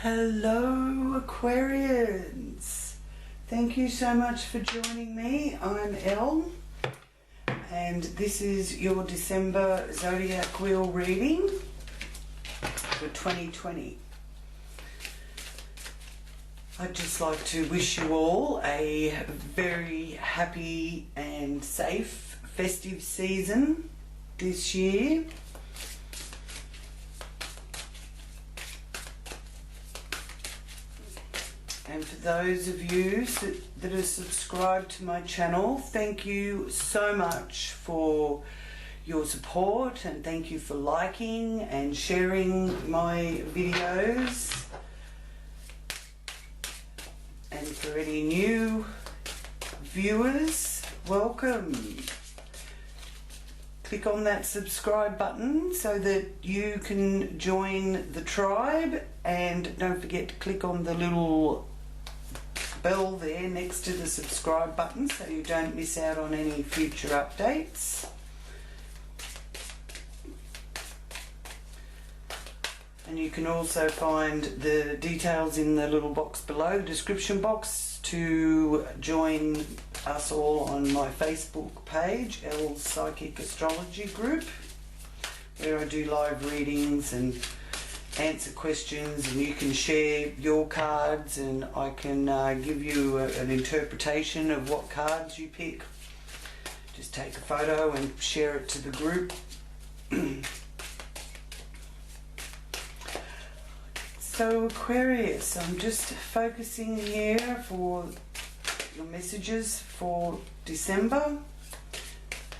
Hello Aquarians, thank you so much for joining me. I'm Elle and this is your December Zodiac Wheel reading for 2020. I'd just like to wish you all a very happy and safe festive season this year. And for those of you that are subscribed to my channel, thank you so much for your support, and thank you for liking and sharing my videos. And for any new viewers, welcome. Click on that subscribe button so that you can join the tribe, and don't forget to click on the little bell there next to the subscribe button so you don't miss out on any future updates. And you can also find the details in the little box below, the description box, to join us all on my Facebook page, Elle's Psychic Astrology group, where I do live readings and answer questions, and you can share your cards and I can give you an interpretation of what cards you pick. Just take a photo and share it to the group. So Aquarius, I'm just focusing here for your messages for December,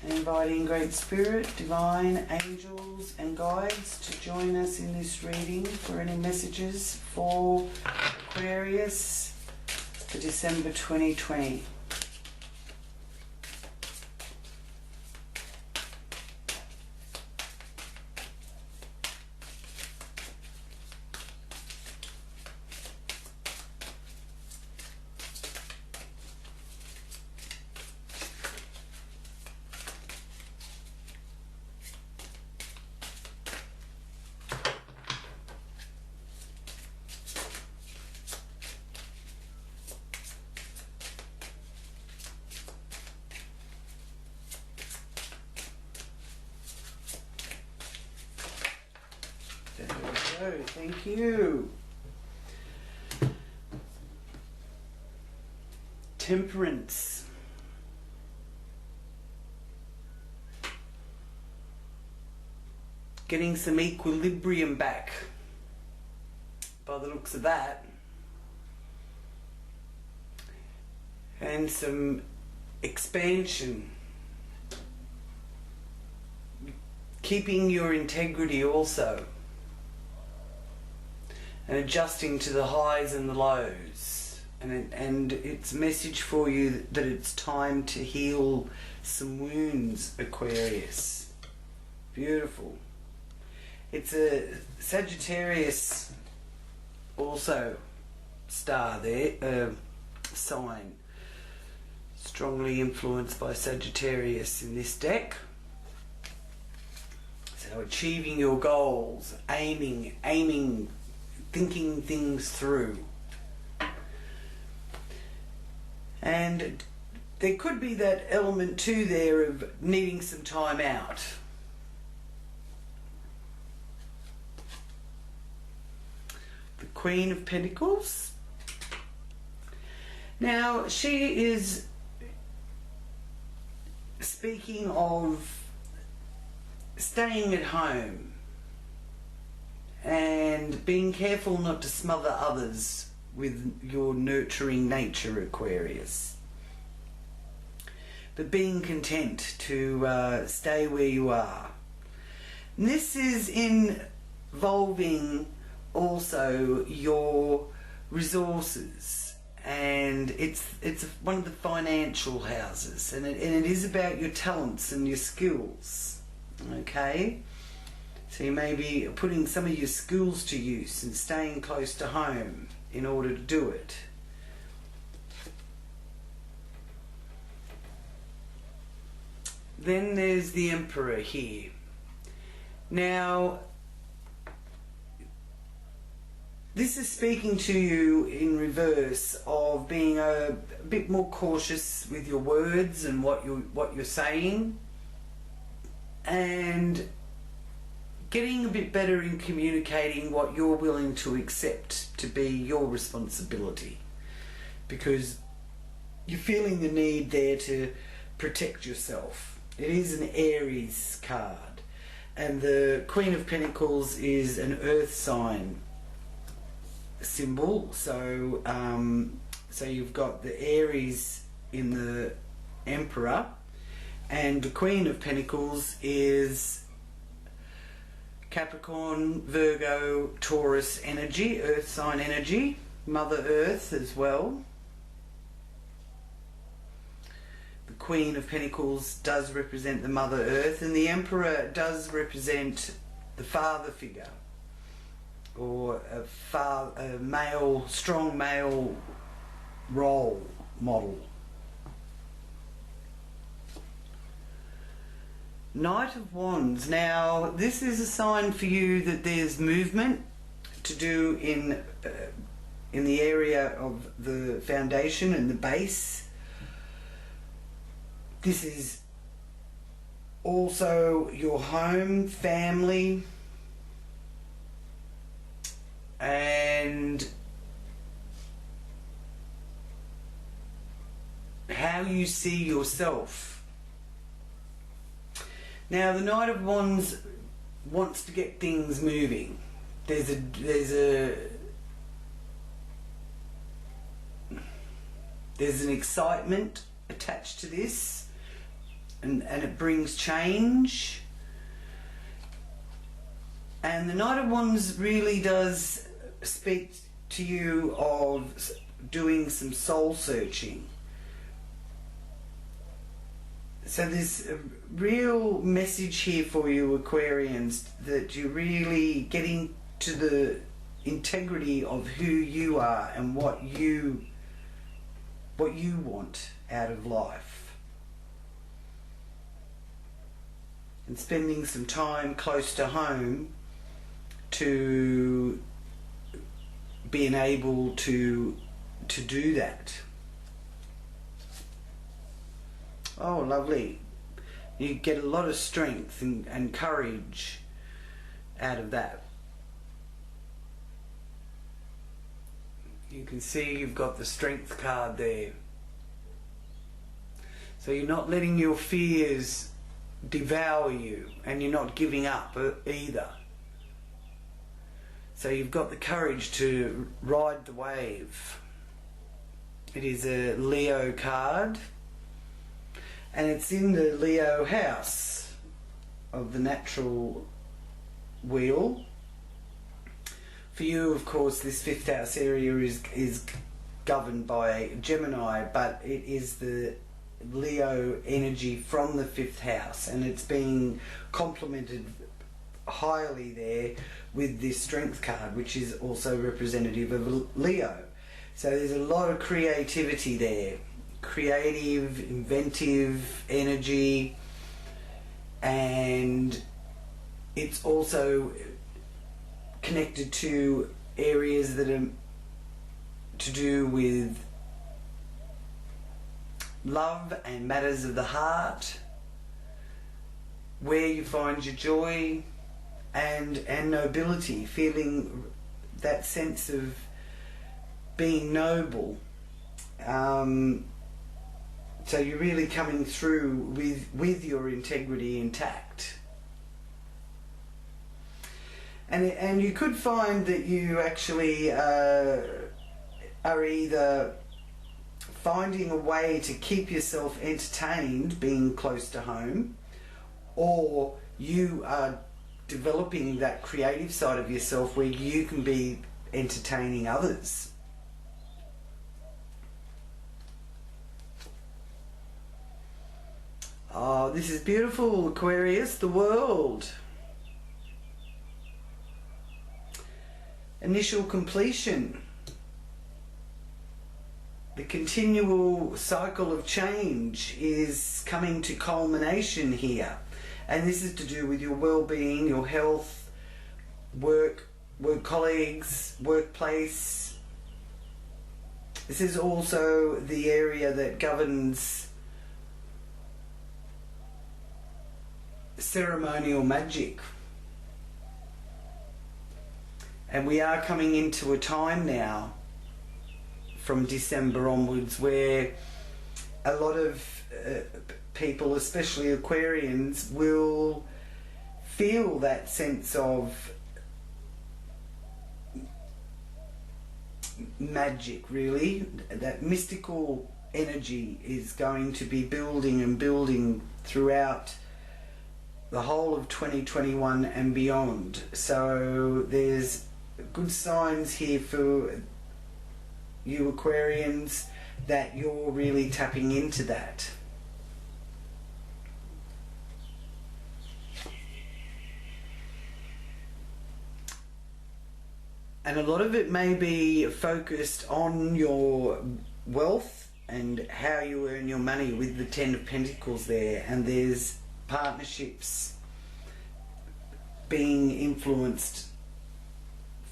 inviting Great Spirit, Divine Angels and Guides to join us in this reading for any messages for Aquarius for December 2020. Thank you. Temperance. Getting some equilibrium back by the looks of that. And some expansion. Keeping your integrity also. And adjusting to the highs and the lows, and it's a message for you that it's time to heal some wounds, Aquarius. Beautiful. It's a Sagittarius also star there, sign, strongly influenced by Sagittarius in this deck. So achieving your goals, aiming, thinking things through. And there could be that element too there of needing some time out. The Queen of Pentacles. Now she is speaking of staying at home and being careful not to smother others with your nurturing nature, Aquarius. But being content to stay where you are. And this is involving also your resources, and it's one of the financial houses, and it is about your talents and your skills. Okay? So you may be putting some of your skills to use and staying close to home in order to do it. Then there's the Emperor here. Now, This is speaking to you in reverse of being a bit more cautious with your words and what you're saying, and getting a bit better in communicating what you're willing to accept to be your responsibility, because you're feeling the need there to protect yourself. It is an Aries card, and the Queen of Pentacles is an earth sign symbol, so so you've got the Aries in the Emperor, and the Queen of Pentacles is Capricorn, Virgo, Taurus energy, earth sign energy, Mother Earth as well. The Queen of Pentacles does represent the Mother Earth, and the Emperor does represent the father figure, or a male, strong male role model. Knight of Wands. Now, this is a sign for you that there's movement to do in the area of the foundation and the base. This is also your home, family, and how you see yourself. Now, the Knight of Wands wants to get things moving. There's an excitement attached to this, and it brings change. And the Knight of Wands really does speak to you of doing some soul searching. So there's a real message here for you, Aquarians, that you're really getting to the integrity of who you are and what you want out of life, and spending some time close to home to being able to do that. Oh, lovely. You get a lot of strength and courage out of that. You can see you've got the Strength card there. So you're not letting your fears devour you, and you're not giving up either. So you've got the courage to ride the wave. It is a Leo card, and it's in the Leo house of the natural wheel. For you, of course, this fifth house area is governed by Gemini, but it is the Leo energy from the fifth house, and it's being complemented highly there with this Strength card, which is also representative of Leo. So there's a lot of creativity there, creative, inventive energy, and it's also connected to areas that are to do with love and matters of the heart, where you find your joy and nobility, feeling that sense of being noble. So you're really coming through with your integrity intact. And you could find that you actually are either finding a way to keep yourself entertained being close to home, or you are developing that creative side of yourself where you can be entertaining others. Oh, this is beautiful, Aquarius, the world. Initial completion. The continual cycle of change is coming to culmination here. And this is to do with your well-being, your health, work, work colleagues, workplace. This is also the area that governs ceremonial magic. And we are coming into a time now from December onwards where a lot of people, especially Aquarians, will feel that sense of magic, really. That mystical energy is going to be building and building throughout the whole of 2021 and beyond. So there's good signs here for you Aquarians that you're really tapping into that. And a lot of it may be focused on your wealth and how you earn your money with the Ten of Pentacles there. And there's partnerships being influenced,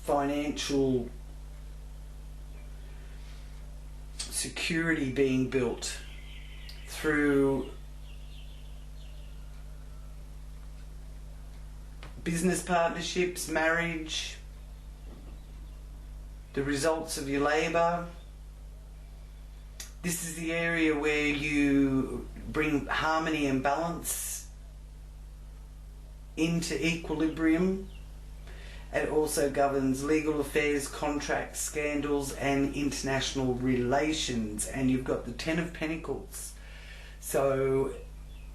financial security being built through business partnerships, marriage, the results of your labour. This is the area where you bring harmony and balance into equilibrium. It also governs legal affairs, contracts, scandals and international relations. And you've got the Ten of Pentacles. So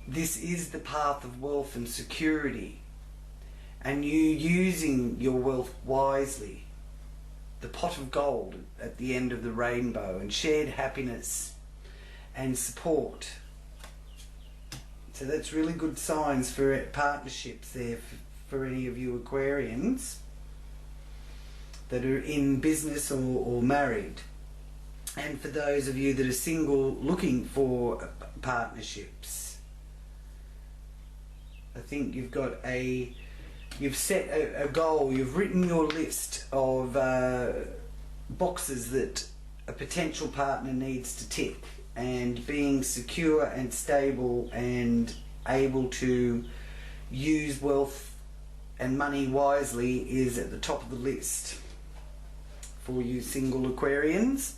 this is the path of wealth and security. And you using your wealth wisely. The pot of gold at the end of the rainbow, and shared happiness and support. So that's really good signs for partnerships there for any of you Aquarians that are in business or married. And for those of you that are single looking for partnerships, I think you've set a goal, you've written your list of boxes that a potential partner needs to tick, and being secure and stable and able to use wealth and money wisely is at the top of the list for you single Aquarians.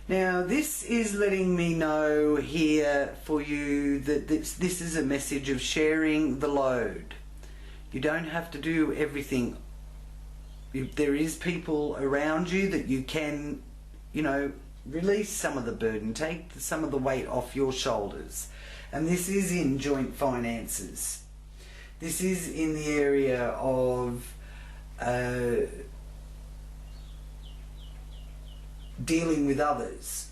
Now this is letting me know here for you that this is a message of sharing the load. You don't have to do everything. If there is people around you that you can, release some of the burden, take some of the weight off your shoulders. And this is in joint finances. This is in the area of dealing with others.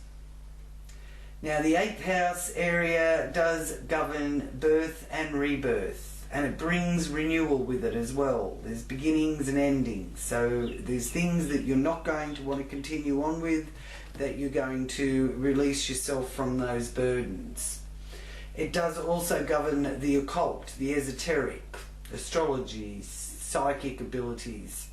Now the 8th house area does govern birth and rebirth. And it brings renewal with it as well. There's beginnings and endings. So there's things that you're not going to want to continue on with, that you're going to release yourself from those burdens. It does also govern the occult, the esoteric, astrology, psychic abilities,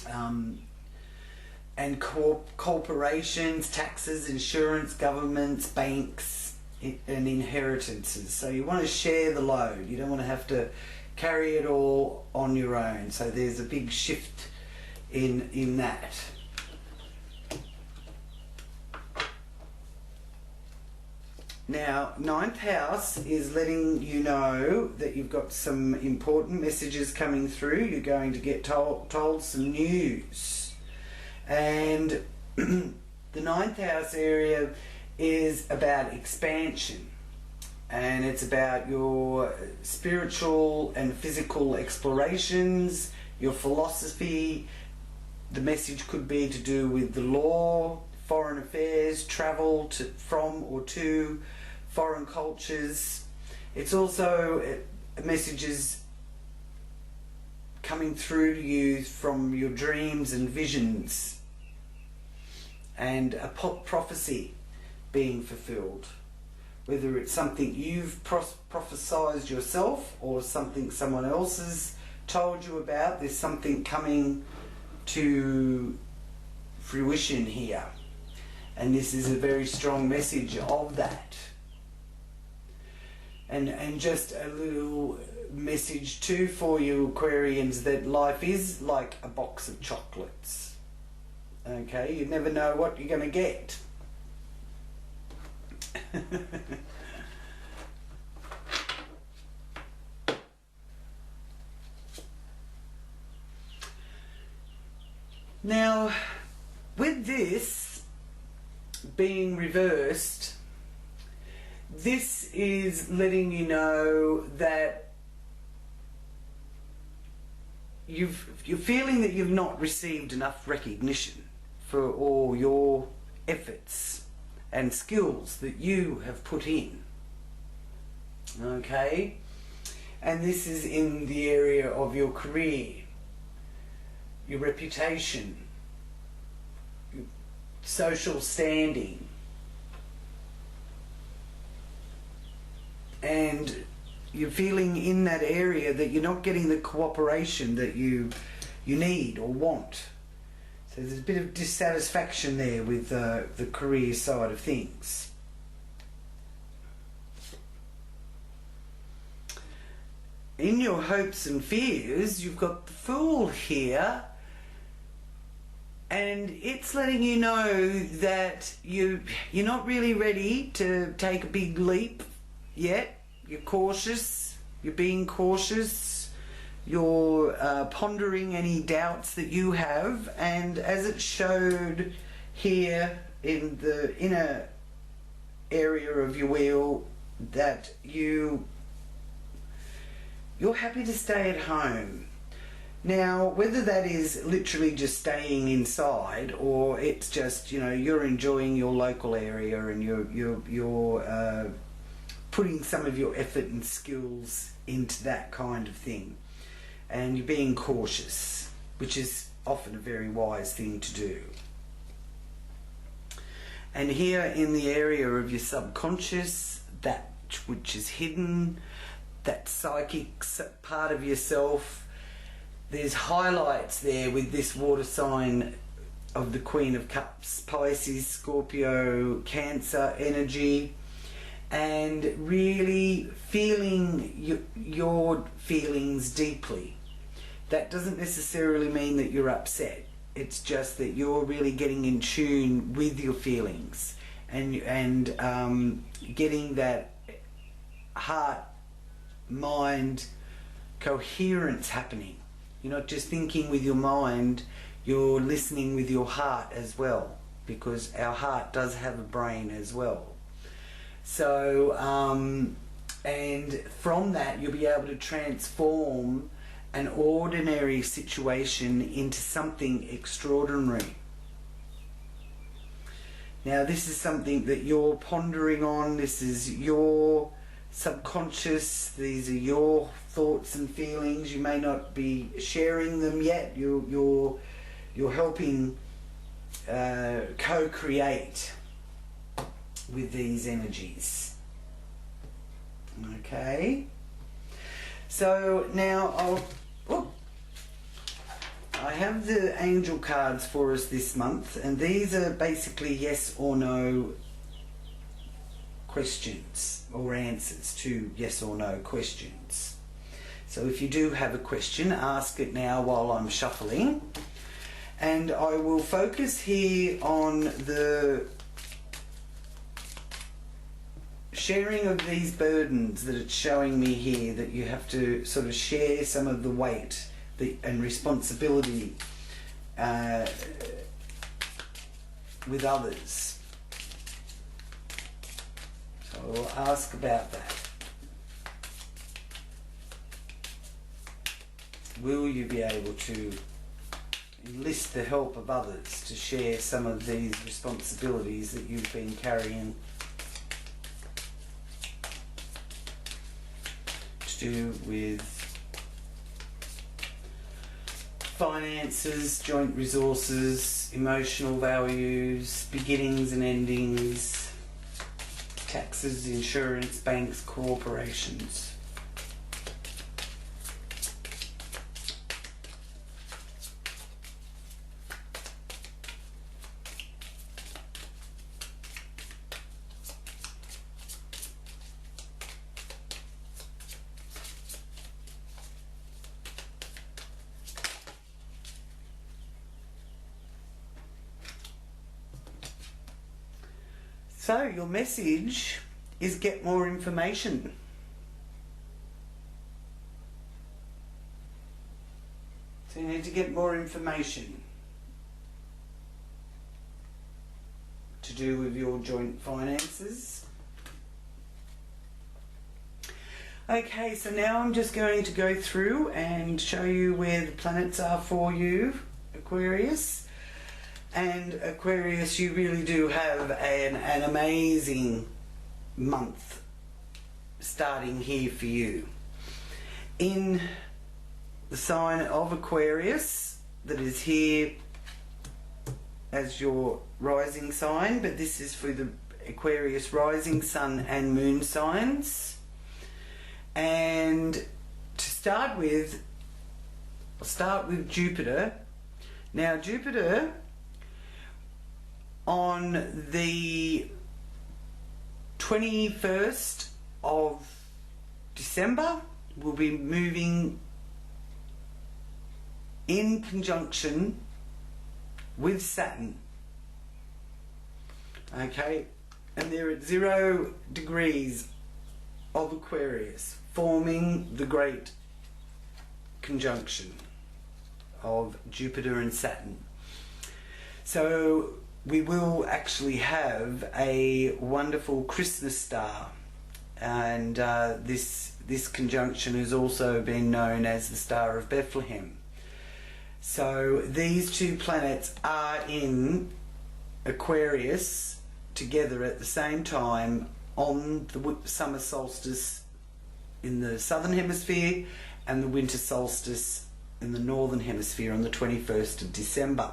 and corporations, taxes, insurance, governments, banks, and inheritances. So you want to share the load. You don't want to have to carry it all on your own. So there's a big shift in that. Now 9th house is letting you know that you've got some important messages coming through. You're going to get told some news. And the 9th house area is about expansion, and it's about your spiritual and physical explorations, your philosophy. The message could be to do with the law, foreign affairs, travel from or to foreign cultures. It's also messages coming through to you from your dreams and visions, and a prophecy being fulfilled, whether it's something you've prophesized yourself or something someone else has told you about. There's something coming to fruition here, and this is a very strong message of that. And just a little message too for you Aquarians, that life is like a box of chocolates. Okay, you never know what you're going to get. Now, with this being reversed, this is letting you know that you're feeling that you've not received enough recognition for all your efforts and skills that you have put in. Okay? And this is in the area of your career, your reputation, your social standing, and you're feeling in that area that you're not getting the cooperation that you need or want. So there's a bit of dissatisfaction there with the career side of things. In your hopes and fears, you've got the Fool here, and it's letting you know that you're not really ready to take a big leap yet. You're cautious, you're being cautious, you're pondering any doubts that you have, and as it showed here in the inner area of your wheel, that you're happy to stay at home. Now, whether that is literally just staying inside, or it's just, you know, you're enjoying your local area and you're putting some of your effort and skills into that kind of thing, and you're being cautious, which is often a very wise thing to do. And here in the area of your subconscious, that which is hidden, that psychic part of yourself, there's highlights there with this water sign of the Queen of Cups, Pisces, Scorpio, Cancer energy, and really feeling your feelings deeply. That doesn't necessarily mean that you're upset. It's just that you're really getting in tune with your feelings and getting that heart mind coherence happening. You're not just thinking with your mind, you're listening with your heart as well, because our heart does have a brain as well. So and from that you'll be able to transform an ordinary situation into something extraordinary. Now this is something that you're pondering on. This is your subconscious. These are your thoughts and feelings. You may not be sharing them yet. You're helping co-create with these energies. Okay. So now I have the angel cards for us this month, and these are basically yes or no questions or answers to yes or no questions. So if you do have a question, ask it now while I'm shuffling, and I will focus here on the sharing of these burdens that it's showing me here, that you have to sort of share some of the weight and responsibility with others. So I'll ask about that. Will you be able to enlist the help of others to share some of these responsibilities that you've been carrying? Do with finances, joint resources, emotional values, beginnings and endings, taxes, insurance, banks, corporations. So your message is get more information. So you need to get more information to do with your joint finances. Okay, so now I'm just going to go through and show you where the planets are for you, Aquarius. And Aquarius, you really do have an amazing month starting here for you. In the sign of Aquarius, that is here as your rising sign, but this is for the Aquarius rising sun and moon signs. And to start with, I'll start with Jupiter. Now Jupiter on the 21st of December will be moving in conjunction with Saturn. Okay, and they're at 0 degrees of Aquarius, forming the great conjunction of Jupiter and Saturn. So we will actually have a wonderful Christmas star, and this conjunction has also been known as the Star of Bethlehem. So these two planets are in Aquarius together at the same time on the summer solstice in the southern hemisphere and the winter solstice in the northern hemisphere on the 21st of December.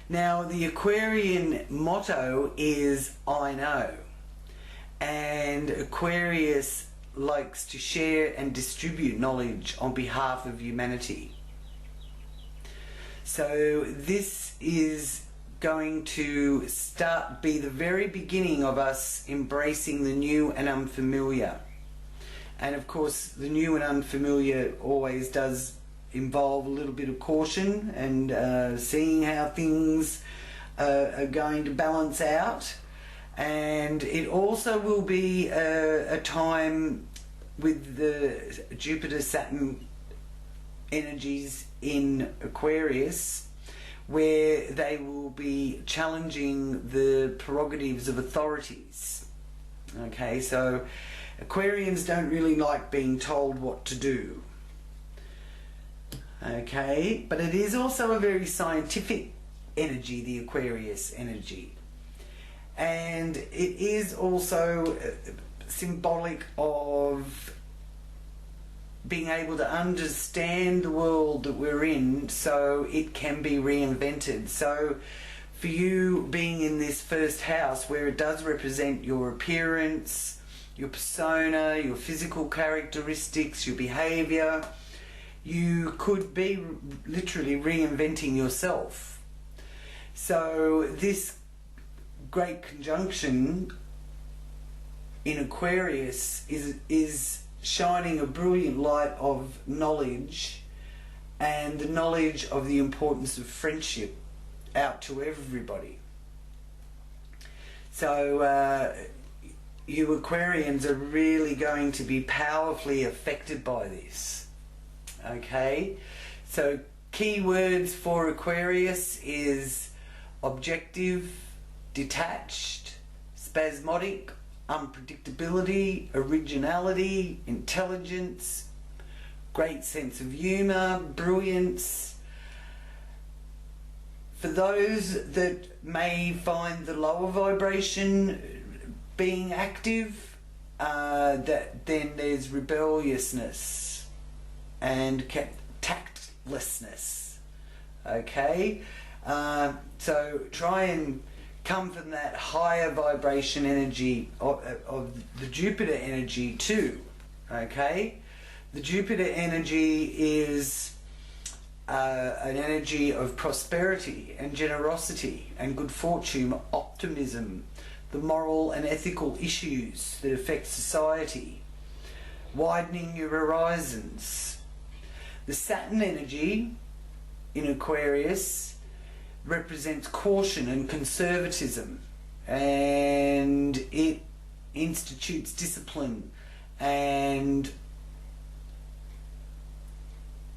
Now the Aquarian motto is I know, and Aquarius likes to share and distribute knowledge on behalf of humanity. So this is going to be the very beginning of us embracing the new and unfamiliar. And of course the new and unfamiliar always does involve a little bit of caution and seeing how things are going to balance out. And it also will be a time with the Jupiter-Saturn energies in Aquarius where they will be challenging the prerogatives of authorities. Okay, so Aquarians don't really like being told what to do. Okay, but it is also a very scientific energy, the Aquarius energy. And it is also symbolic of being able to understand the world that we're in so it can be reinvented. So for you being in this first house where it does represent your appearance, your persona, your physical characteristics, your behavior, you could be literally reinventing yourself. So this great conjunction in Aquarius is shining a brilliant light of knowledge and the knowledge of the importance of friendship out to everybody. So you Aquarians are really going to be powerfully affected by this. Okay, so key words for Aquarius is objective, detached, spasmodic, unpredictability, originality, intelligence, great sense of humour, brilliance. For those that may find the lower vibration being active, then there's rebelliousness and tactlessness. Okay, so try and come from that higher vibration energy of the Jupiter energy too. Okay, the Jupiter energy is an energy of prosperity and generosity and good fortune, optimism, the moral and ethical issues that affect society, widening your horizons. The Saturn energy in Aquarius represents caution and conservatism and it institutes discipline and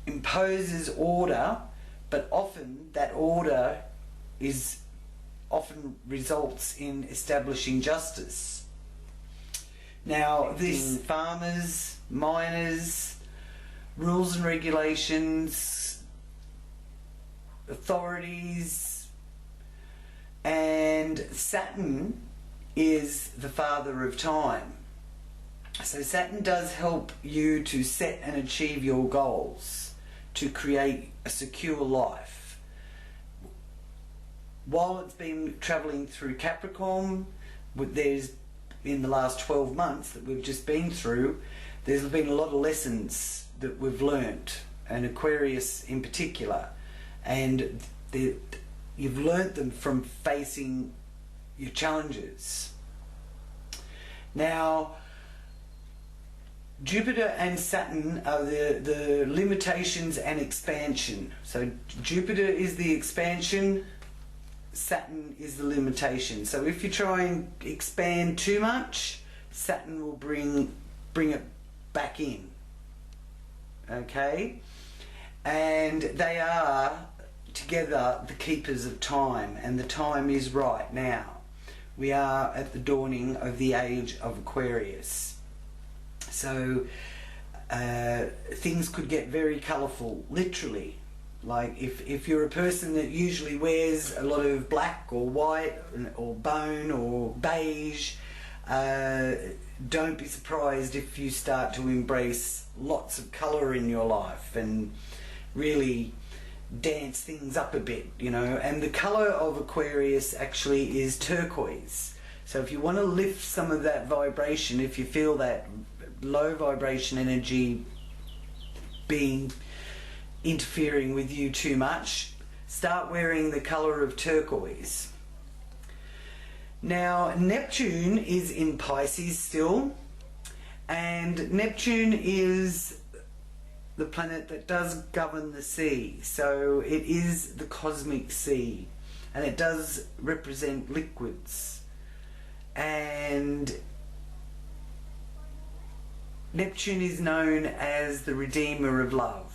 imposes order, but often that order often results in establishing justice. Now, this farmers, miners, rules and regulations, authorities, and Saturn is the father of time. So Saturn does help you to set and achieve your goals, to create a secure life. While it's been travelling through Capricorn, there's in the last 12 months that we've just been through, there's been a lot of lessons that we've learnt, and Aquarius in particular, and you've learnt them from facing your challenges. Now, Jupiter and Saturn are the limitations and expansion. So Jupiter is the expansion, Saturn is the limitation. So if you try and expand too much, Saturn will bring it back in. Okay? And they are together the keepers of time, and the time is right now. We are at the dawning of the age of Aquarius. So things could get very colourful, literally. Like if you're a person that usually wears a lot of black or white or bone or beige, don't be surprised if you start to embrace lots of colour in your life and really dance things up a bit, you know. And the colour of Aquarius actually is turquoise. So if you want to lift some of that vibration, if you feel that low vibration energy interfering with you too much, start wearing the colour of turquoise. Now, Neptune is in Pisces still, and Neptune is the planet that does govern the sea. So it is the cosmic sea, and it does represent liquids. And Neptune is known as the redeemer of love,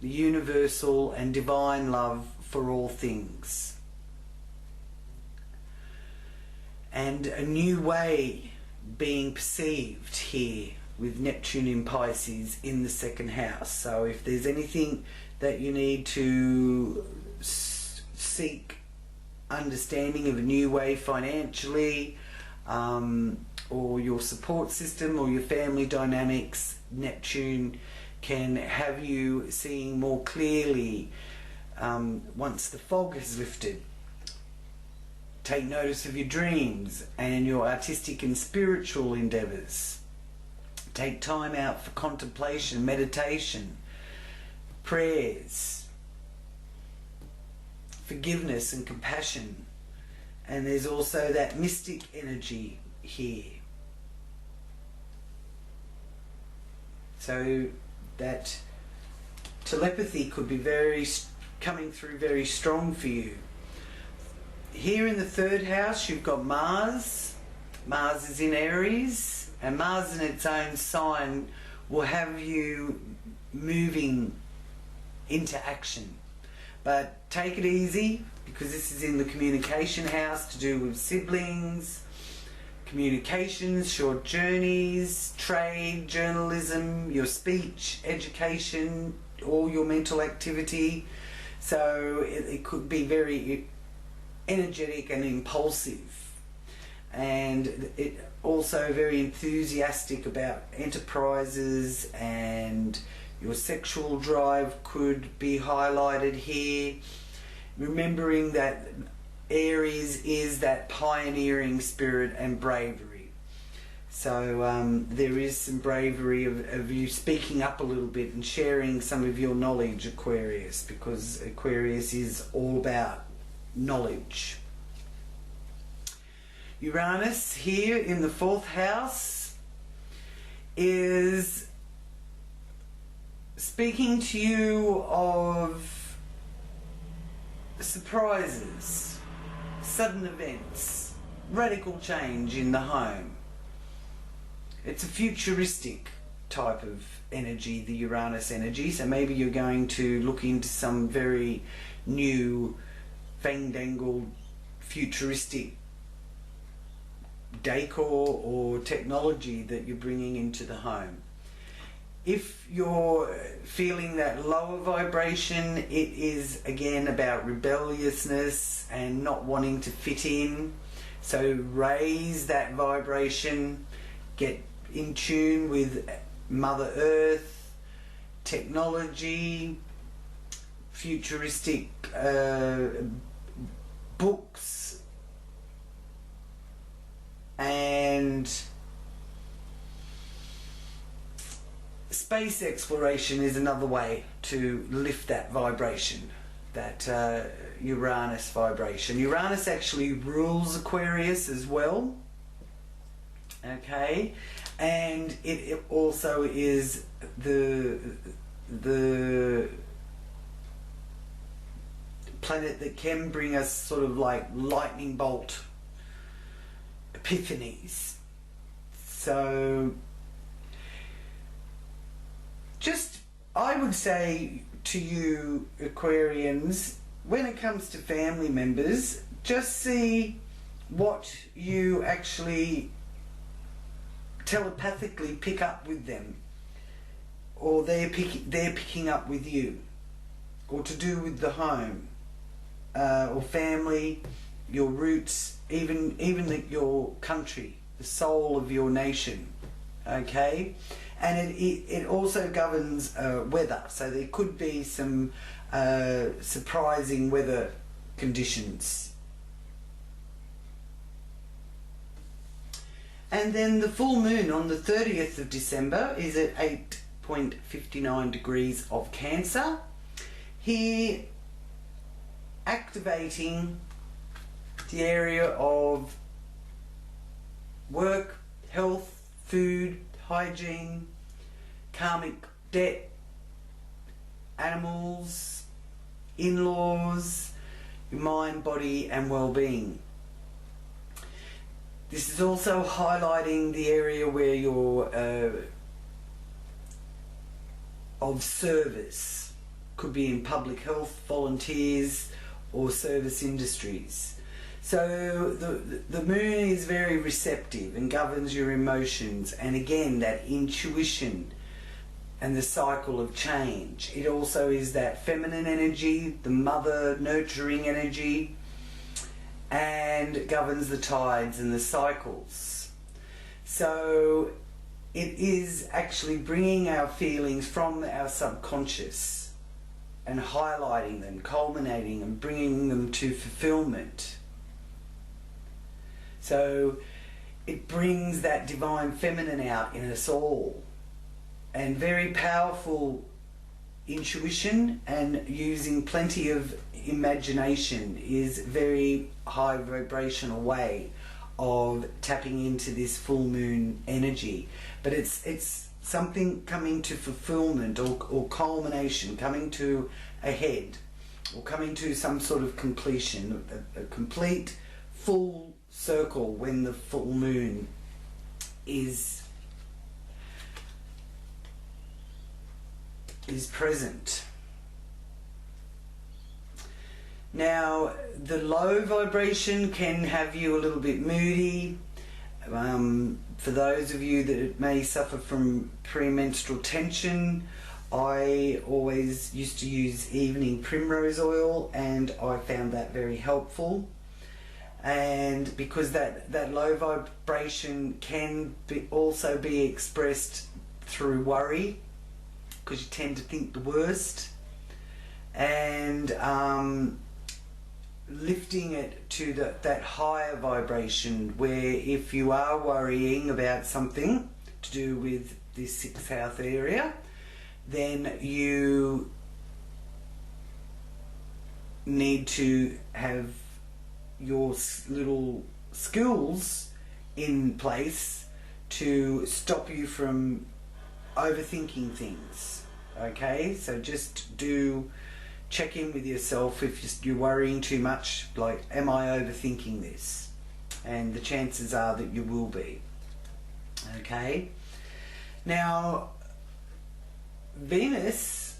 the universal and divine love for all things. And a new way being perceived here with Neptune in Pisces in the second house. So if there's anything that you need to seek understanding of a new way financially, or your support system or your family dynamics, Neptune can have you seeing more clearly once the fog has lifted. Take notice of your dreams and your artistic and spiritual endeavours. Take time out for contemplation, meditation, prayers, forgiveness and compassion. And there's also that mystic energy here. So that telepathy could be coming through very strong for you. Here in the third house you've got Mars. Mars is in Aries, and Mars in its own sign will have you moving into action. But take it easy, because this is in the communication house, to do with siblings, communications, short journeys, trade, journalism, your speech, education, all your mental activity. So it could be very energetic and impulsive, and it also very enthusiastic about enterprises, and your sexual drive could be highlighted here, remembering that Aries is that pioneering spirit and bravery. So there is some bravery of you speaking up a little bit and sharing some of your knowledge, Aquarius, because Aquarius is all about knowledge. Uranus here in the fourth house is speaking to you of surprises, sudden events, radical change in the home. It's a futuristic type of energy, the Uranus energy, so maybe you're going to look into some very new, fandangled, futuristic decor or technology that you're bringing into the home. If you're feeling that lower vibration, it is again about rebelliousness and not wanting to fit in. So raise that vibration, get in tune with Mother Earth, technology, futuristic books, and space exploration is another way to lift that vibration, that Uranus vibration. Uranus actually rules Aquarius as well, okay, and it also is the planet that can bring us sort of like lightning bolt epiphanies. So just, I would say to you Aquarians, when it comes to family members, just see what you actually telepathically pick up with them, or they're picking up with you, or to do with the home, or family, your roots, even your country, the soul of your nation, okay? And it also governs weather, so there could be some surprising weather conditions. And then the full moon on the 30th of December is at 8.59 degrees of Cancer. Here, activating the area of work, health, food, hygiene, karmic debt, animals, in-laws, your mind, body and well-being. This is also highlighting the area where you're of service. Could be in public health, volunteers or service industries. So the moon is very receptive and governs your emotions, and again that intuition and the cycle of change. It also is that feminine energy, the mother nurturing energy, and governs the tides and the cycles. So it is actually bringing our feelings from our subconscious and highlighting them, culminating and bringing them to fulfillment. So it brings that divine feminine out in us all, and very powerful intuition and using plenty of imagination is very high vibrational way of tapping into this full moon energy. But it's something coming to fulfillment or culmination, coming to a head, or coming to some sort of completion, a complete full circle when the full moon is present. Now, the low vibration can have you a little bit moody. For those of you that may suffer from premenstrual tension, I always used to use evening primrose oil, and I found that very helpful. And because that low vibration can also be expressed through worry, because you tend to think the worst, and lifting it to that higher vibration, where if you are worrying about something to do with this 6th house area, then you need to have your little skills in place to stop you from overthinking things. Okay, so just do check in with yourself if you're worrying too much, like, am I overthinking this? And the chances are that you will be. Okay? Now, Venus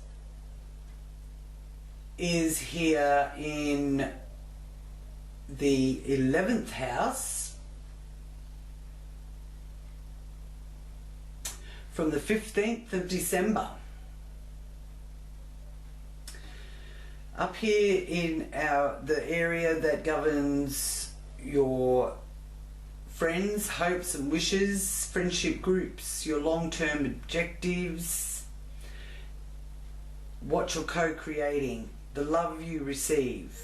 is here in the 11th house from the 15th of December. Up here in the area that governs your friends, hopes and wishes, friendship groups, your long-term objectives, what you're co-creating, the love you receive.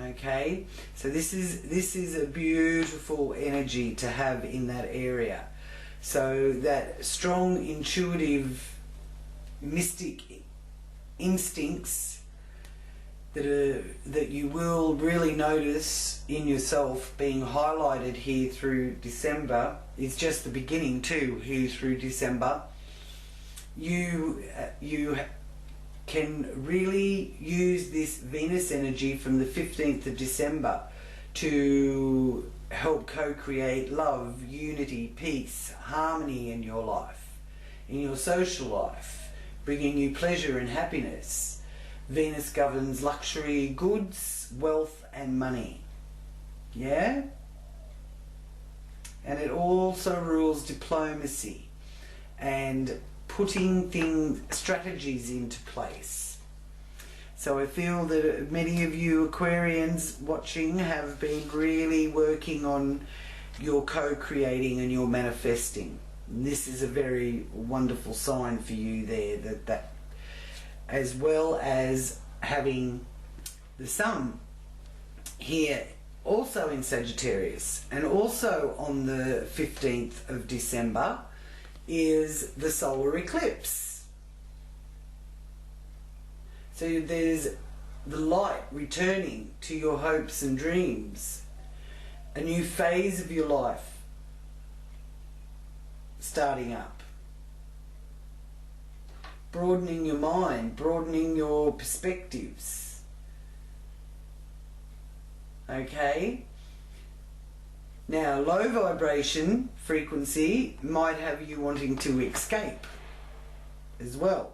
Okay, so this is a beautiful energy to have in that area. So that strong, intuitive, mystic instincts that you will really notice in yourself being highlighted here through December is just the beginning too. Here through December, you can really use this Venus energy from the 15th of December to help co-create love, unity, peace, harmony in your life, in your social life, bringing you pleasure and happiness. Venus governs luxury goods, wealth and money. Yeah? And it also rules diplomacy and putting strategies into place. So I feel that many of you Aquarians watching have been really working on your co-creating and your manifesting. And this is a very wonderful sign for you there, that as well as having the Sun here also in Sagittarius, and also on the 15th of December is the solar eclipse. So there's the light returning to your hopes and dreams, a new phase of your life starting up, broadening your mind, broadening your perspectives. Okay? Now, low vibration frequency might have you wanting to escape as well.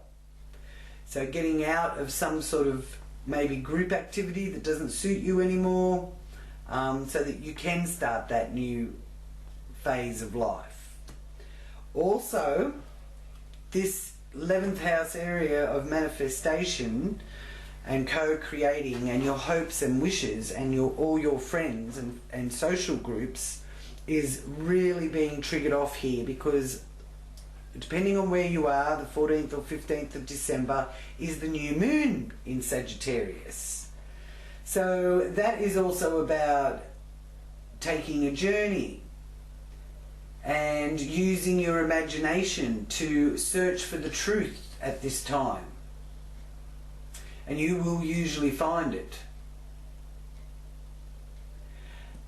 So getting out of some sort of maybe group activity that doesn't suit you anymore, so that you can start that new phase of life. Also, this 11th house area of manifestation and co-creating and your hopes and wishes and all your friends and social groups is really being triggered off here, because depending on where you are, the 14th or 15th of December is the new moon in Sagittarius. So that is also about taking a journey and using your imagination to search for the truth at this time. And you will usually find it.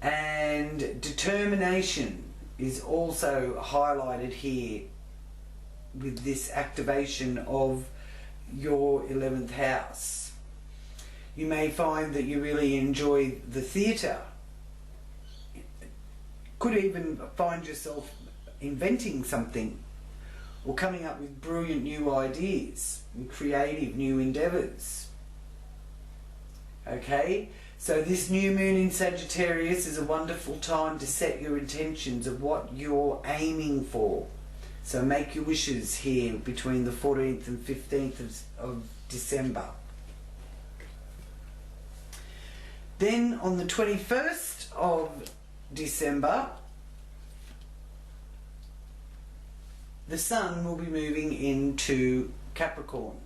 And determination is also highlighted here with this activation of your 11th house. You may find that you really enjoy the theatre. Could even find yourself inventing something or coming up with brilliant new ideas and creative new endeavours. Okay, so this new moon in Sagittarius is a wonderful time to set your intentions of what you're aiming for. So make your wishes here between the 14th and 15th of December. Then on the 21st of December, the Sun will be moving into Capricorn,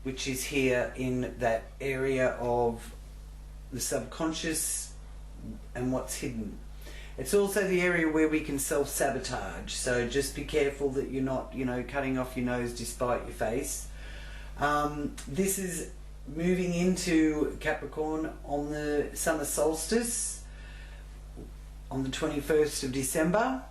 which is here in that area of the subconscious and what's hidden. It's also the area where we can self-sabotage, so just be careful that you're not, cutting off your nose despite your face. This is moving into Capricorn on the summer solstice on the 21st of December,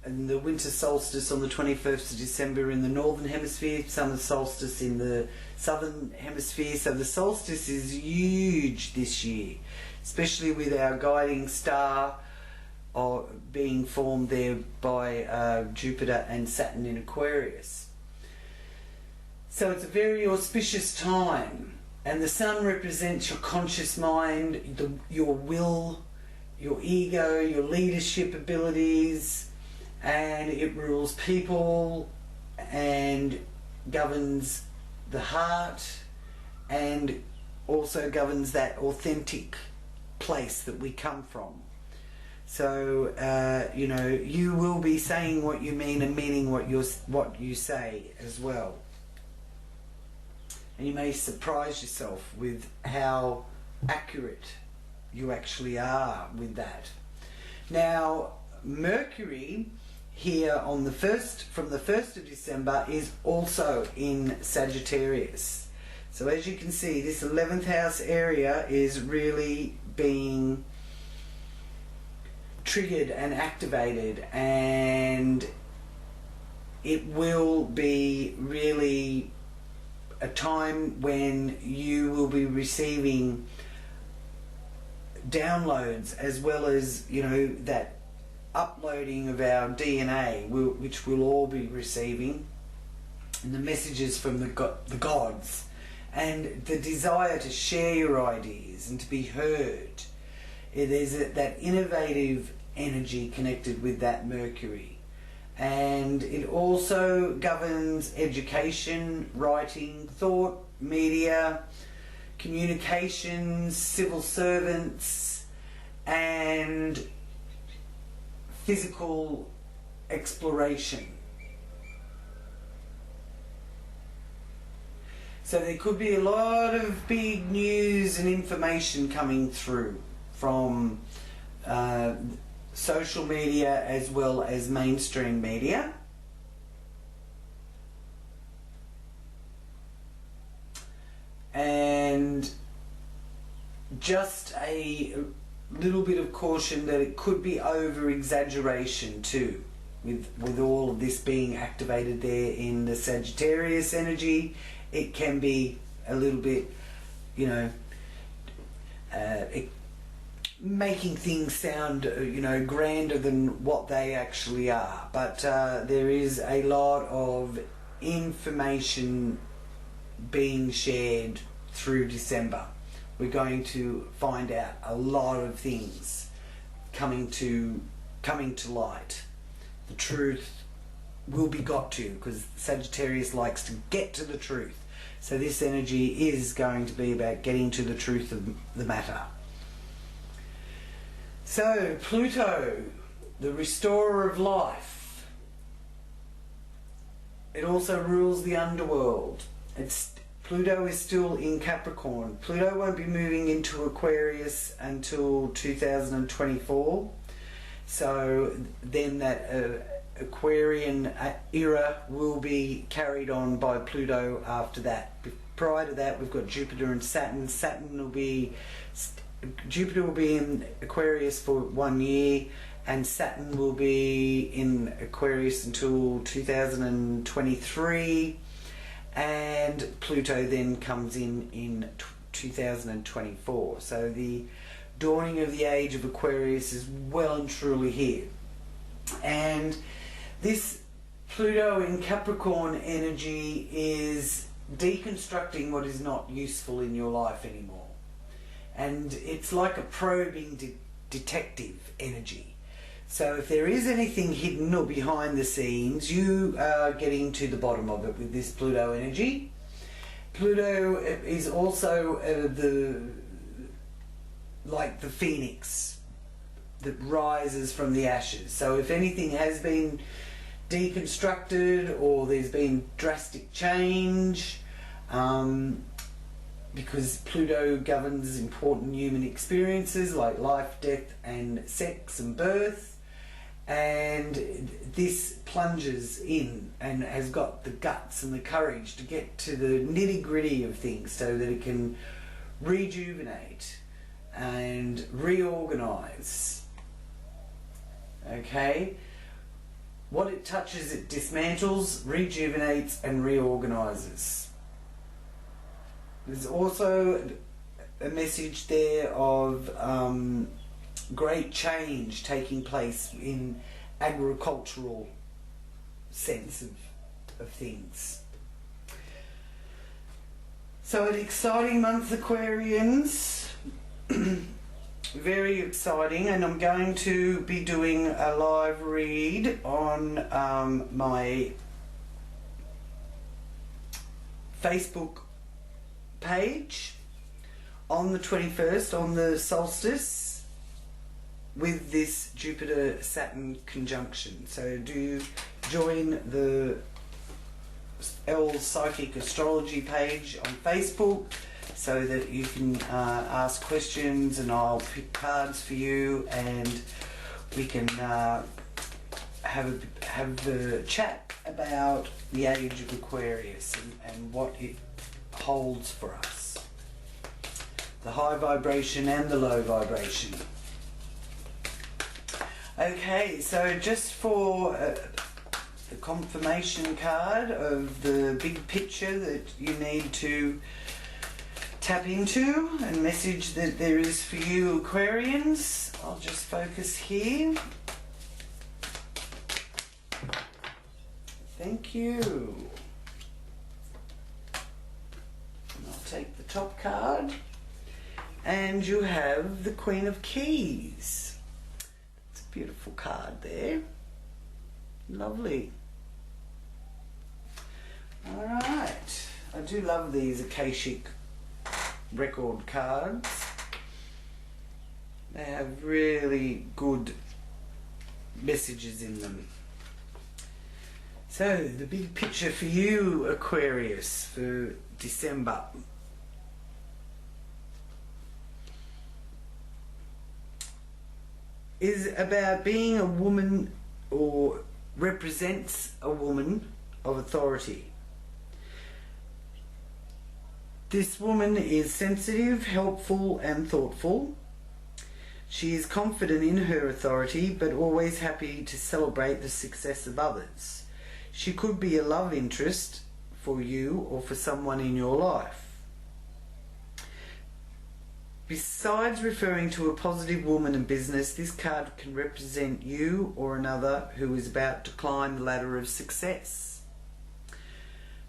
and the winter solstice on the 21st of December in the northern hemisphere, summer solstice in the southern hemisphere. So the solstice is huge this year, especially with our guiding star being formed there by Jupiter and Saturn in Aquarius. So it's a very auspicious time, and the sun represents your conscious mind, your will, your ego, your leadership abilities, and it rules people and governs the heart and also governs that authentic place that we come from. So, you know, you will be saying what you mean and meaning what you say as well. And you may surprise yourself with how accurate you actually are with that. Now, Mercury here on from the 1st of December is also in Sagittarius. So as you can see, this 11th house area is really being triggered and activated, and it will be really a time when you will be receiving downloads, as well as, you know, that uploading of our DNA, which we'll all be receiving, and the messages from the gods, and the desire to share your ideas and to be heard. There's that innovative energy connected with that Mercury. And it also governs education, writing, thought, media, communications, civil servants, and physical exploration. So there could be a lot of big news and information coming through from social media as well as mainstream media. And just a little bit of caution that it could be over exaggeration too, with all of this being activated there in the Sagittarius energy. It can be a little bit, you know, making things sound, you know, grander than what they actually are. But there is a lot of information being shared through December. We're going to find out a lot of things coming to light. The truth will be got to, because Sagittarius likes to get to the truth. So this energy is going to be about getting to the truth of the matter. So Pluto, the restorer of life, it also rules the underworld. Pluto is still in Capricorn. Pluto won't be moving into Aquarius until 2024. So then that Aquarian era will be carried on by Pluto after that. Prior to that, we've got Jupiter and Saturn. Jupiter will be in Aquarius for 1 year, and Saturn will be in Aquarius until 2023, and Pluto then comes in 2024. So the dawning of the age of Aquarius is well and truly here. And this Pluto in Capricorn energy is deconstructing what is not useful in your life anymore. And it's like a probing detective energy. So if there is anything hidden or behind the scenes, you are getting to the bottom of it with this Pluto energy. Pluto is also like the phoenix that rises from the ashes. So if anything has been deconstructed or there's been drastic change, because Pluto governs important human experiences like life, death and sex and birth, and this plunges in and has got the guts and the courage to get to the nitty-gritty of things so that it can rejuvenate and reorganize. Okay? What it touches, it dismantles, rejuvenates and reorganizes. There's also a message there of great change taking place in agricultural sense of things. So an exciting month, Aquarians. Very exciting, and I'm going to be doing a live read on my Facebook page on the 21st, on the solstice, with this Jupiter-Saturn conjunction. So do join the Elle's Psychic Astrology page on Facebook so that you can ask questions, and I'll pick cards for you, and we can have a chat about the age of Aquarius and what it holds for us. The high vibration and the low vibration. Okay, so just for the confirmation card of the big picture that you need to tap into and message that there is for you, Aquarians. I'll just focus here. Thank you. And I'll take the top card. And you have the Queen of Keys. It's a beautiful card there. Lovely. Alright. I do love these Akashic record cards. They have really good messages in them. So, the big picture for you, Aquarius, for December. Is about being a woman, or represents a woman of authority. This woman is sensitive, helpful and thoughtful. She is confident in her authority, but always happy to celebrate the success of others. She could be a love interest for you or for someone in your life. Besides referring to a positive woman in business, this card can represent you or another who is about to climb the ladder of success.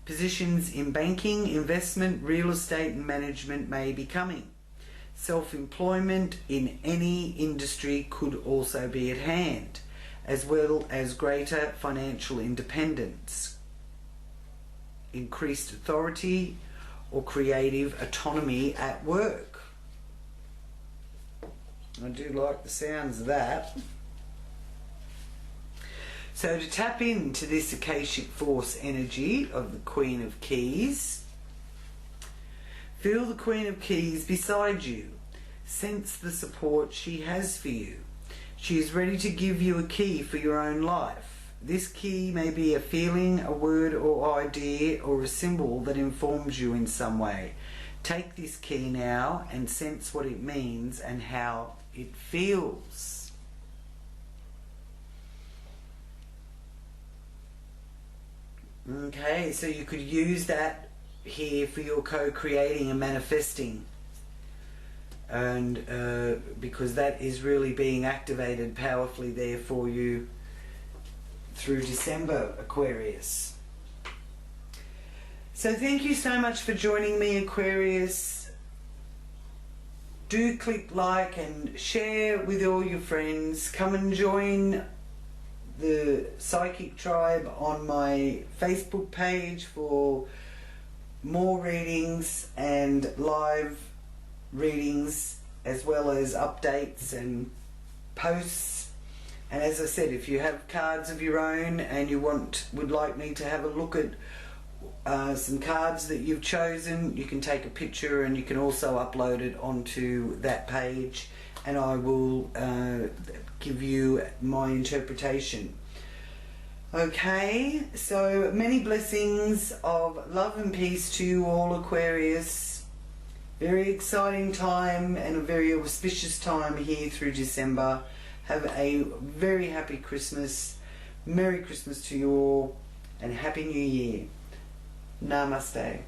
Positions in banking, investment, real estate and management may be coming. Self-employment in any industry could also be at hand, as well as greater financial independence, increased authority or creative autonomy at work. I do like the sounds of that. So to tap into this Akashic Force energy of the Queen of Keys, feel the Queen of Keys beside you. Sense the support she has for you. She is ready to give you a key for your own life. This key may be a feeling, a word or idea, or a symbol that informs you in some way. Take this key now and sense what it means and how it feels. Okay, so you could use that here for your co-creating and manifesting, and because that is really being activated powerfully there for you through December, Aquarius. So thank you so much for joining me, Aquarius. Do click like and share with all your friends. Come and join the Psychic Tribe on my Facebook page for more readings and live readings, as well as updates and posts. And as I said, if you have cards of your own and you would like me to have a look at some cards that you've chosen, you can take a picture and you can also upload it onto that page, and I will give you my interpretation. Okay, so many blessings of love and peace to you all, Aquarius. Very exciting time and a very auspicious time here through December. Have a very happy Christmas. Merry Christmas to you all, and Happy New Year. Namaste.